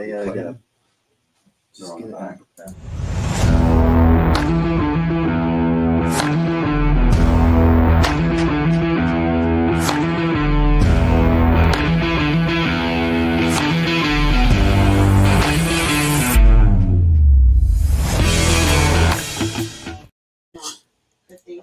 gotta just get it back.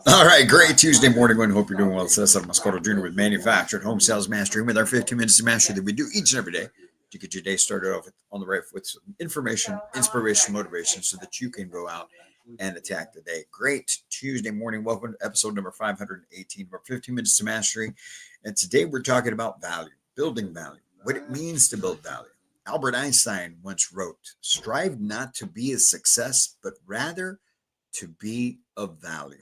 All right, great Tuesday morning, everyone. Hope you're doing well. It's us, Moscato Jr. with Manufactured Home Sales Mastery, with our 15 minutes of mastery that we do each and every day to get your day started off on the right with some information, inspiration, motivation, so that you can go out and attack the day. Great Tuesday morning. Welcome to episode number 518 of our 15 minutes to mastery. And today we're talking about value, building value, what it means to build value. Albert Einstein once wrote, "Strive not to be a success, but rather to be of value."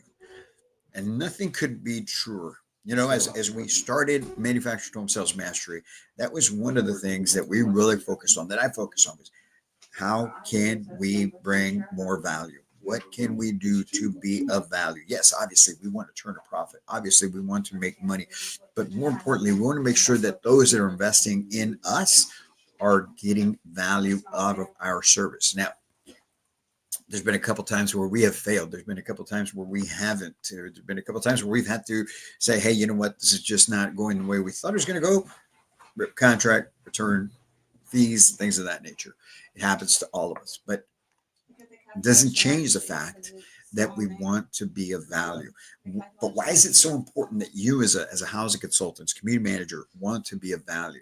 And nothing could be truer. You know, as we started Manufactured Home Sales Mastery, that was one of the things that we really focused on, that I focused on, was how can we bring more value? What can we do to be of value? Yes, obviously, we want to turn a profit. Obviously, we want to make money. But more importantly, we want to make sure that those that are investing in us are getting value out of our service. Now, there's been a couple times where we have failed. There's been a couple times where we haven't. There's been a couple times where we've had to say, hey, you know what? This is just not going the way we thought it was going to go. Rip contract, return fees, things of that nature. It happens to all of us, but it doesn't change the fact that we want to be of value. But why is it so important that you as a housing consultant, community manager, want to be of value?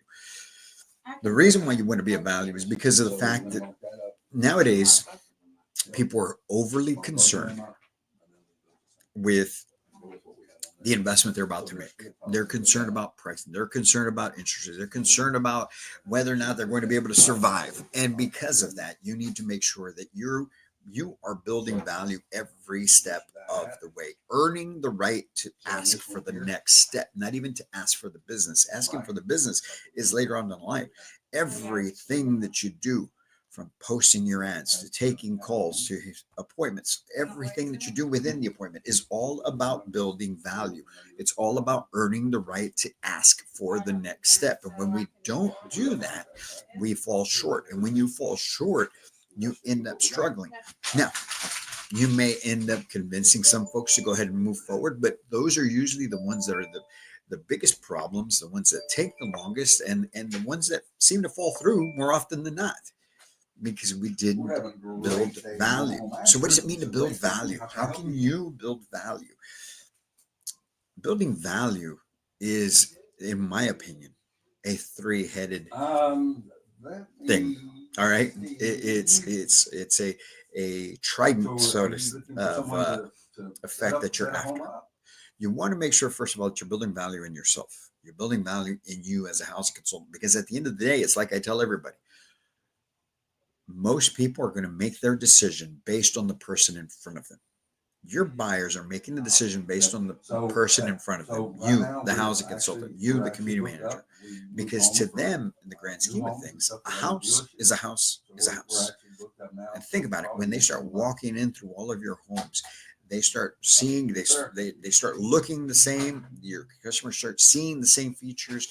The reason why you want to be of value is because of the fact that nowadays, people are overly concerned with the investment they're about to make. They're concerned about pricing. They're concerned about interest rates. They're concerned about whether or not they're going to be able to survive. And because of that, you need to make sure that you are building value every step of the way, earning the right to ask for the next step, not even to ask for the business. Asking for the business is later on in the line. Everything that you do, from posting your ads to taking calls to appointments, everything that you do within the appointment is all about building value. It's all about earning the right to ask for the next step. And when we don't do that, we fall short. And when you fall short, you end up struggling. Now, you may end up convincing some folks to go ahead and move forward, but those are usually the ones that are the biggest problems, the ones that take the longest, and the ones that seem to fall through more often than not, because we didn't build value. So what does it mean to build value? How can you build value? Building value is, in my opinion, a three-headed thing. All right. It's a trident sort of effect that you're after. You want to make sure, first of all, that you're building value in yourself. You're building value in you as a housing consultant, because at the end of the day, it's like I tell everybody, most people are going to make their decision based on the person in front of them. Your buyers are making the decision based on the person in front of them. You, the housing consultant, you, the community manager, because to them, in the grand scheme of things, a house is a house is a house. And think about it. When they start walking in through all of your homes, they start seeing, they start looking the same. Your customers start seeing the same features.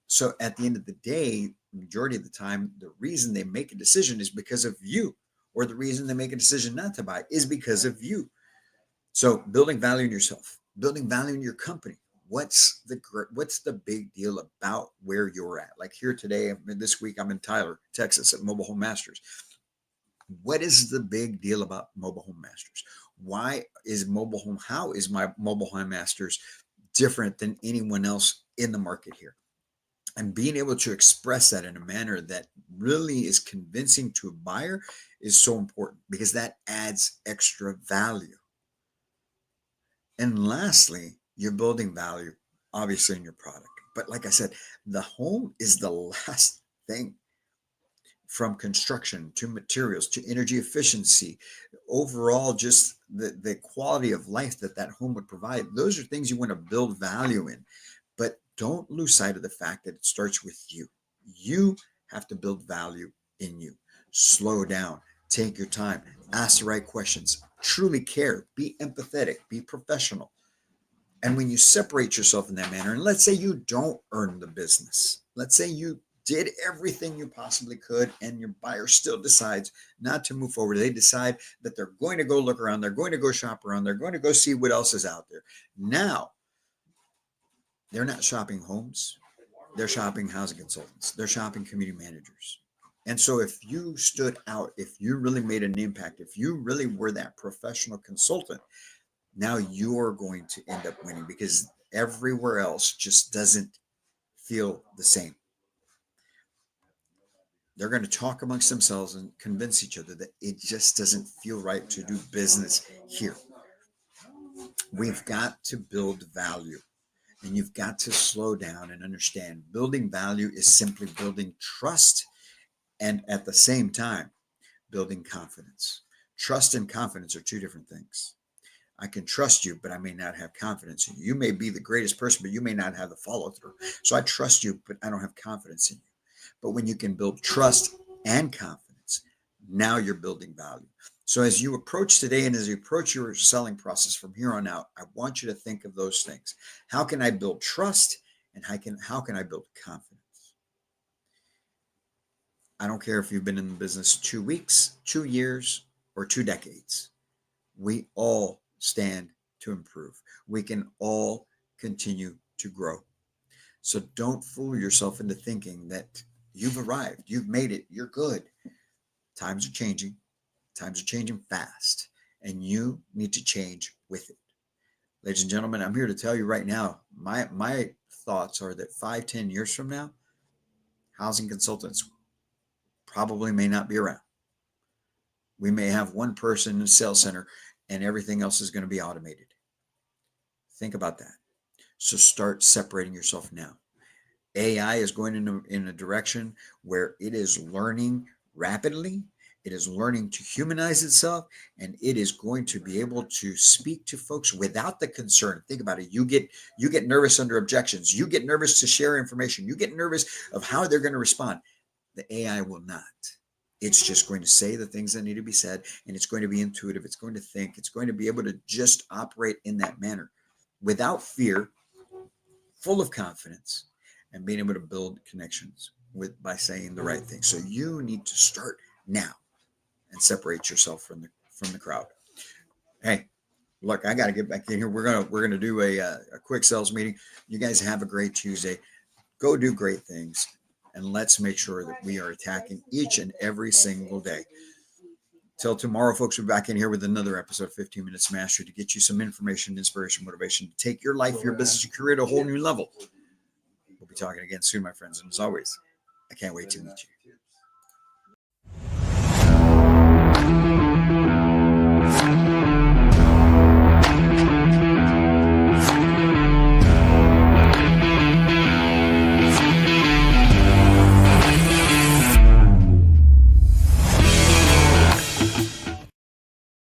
So at the end of the day, majority of the time, the reason they make a decision is because of you, or the reason they make a decision not to buy is because of you. So building value in yourself, building value in your company. What's the big deal about where you're at? Like here today, this week, I'm in Tyler, Texas at Mobile Home Masters. What is the big deal about Mobile Home Masters? How is my Mobile Home Masters different than anyone else in the market here? And being able to express that in a manner that really is convincing to a buyer is so important, because that adds extra value. And lastly, you're building value, obviously, in your product. But like I said, the home is the last thing. From construction to materials to energy efficiency, overall, just the quality of life that home would provide. Those are things you want to build value in. But don't lose sight of the fact that it starts with you. You have to build value in you. Slow down, take your time, ask the right questions, truly care, be empathetic, be professional. And when you separate yourself in that manner, and let's say you don't earn the business, let's say you did everything you possibly could, and your buyer still decides not to move forward. They decide that they're going to go look around, they're going to go shop around, they're going to go see what else is out there. Now, they're not shopping homes, they're shopping housing consultants, they're shopping community managers. And so if you stood out, if you really made an impact, if you really were that professional consultant, now you're going to end up winning, because everywhere else just doesn't feel the same. They're going to talk amongst themselves and convince each other that it just doesn't feel right to do business here. We've got to build value, and you've got to slow down and understand building value is simply building trust, and at the same time, building confidence. Trust and confidence are two different things. I can trust you, but I may not have confidence in you. You may be the greatest person, but you may not have the follow through. So I trust you, but I don't have confidence in you. But when you can build trust and confidence, now you're building value. So as you approach today and as you approach your selling process from here on out, I want you to think of those things. How can I build trust, and how can I build confidence? I don't care if you've been in the business 2 weeks, 2 years, or 2 decades. We all stand to improve. We can all continue to grow. So don't fool yourself into thinking that you've arrived, you've made it, you're good. Times are changing fast, and you need to change with it. Ladies and gentlemen, I'm here to tell you right now, my thoughts are that 5-10 years from now, housing consultants probably may not be around. We may have one person in a sales center, and everything else is going to be automated. Think about that. So start separating yourself now. AI is going in a direction where it is learning rapidly. It is learning to humanize itself, and it is going to be able to speak to folks without the concern. Think about it. You get nervous under objections. You get nervous to share information. You get nervous of how they're going to respond. The AI will not. It's just going to say the things that need to be said, and it's going to be intuitive. It's going to think. It's going to be able to just operate in that manner without fear, full of confidence, and being able to build connections by saying the right thing. So you need to start now and separate yourself from the crowd. Hey, look, I got to get back in here. We're gonna do a quick sales meeting. You guys have a great Tuesday. Go do great things, and let's make sure that we are attacking each and every single day. Till tomorrow, folks, we'll be back in here with another episode of 15 Minutes Mastery to get you some information, inspiration, motivation to take your life, your business, your career to a whole new level. We'll be talking again soon, my friends. And as always, I can't wait to meet you.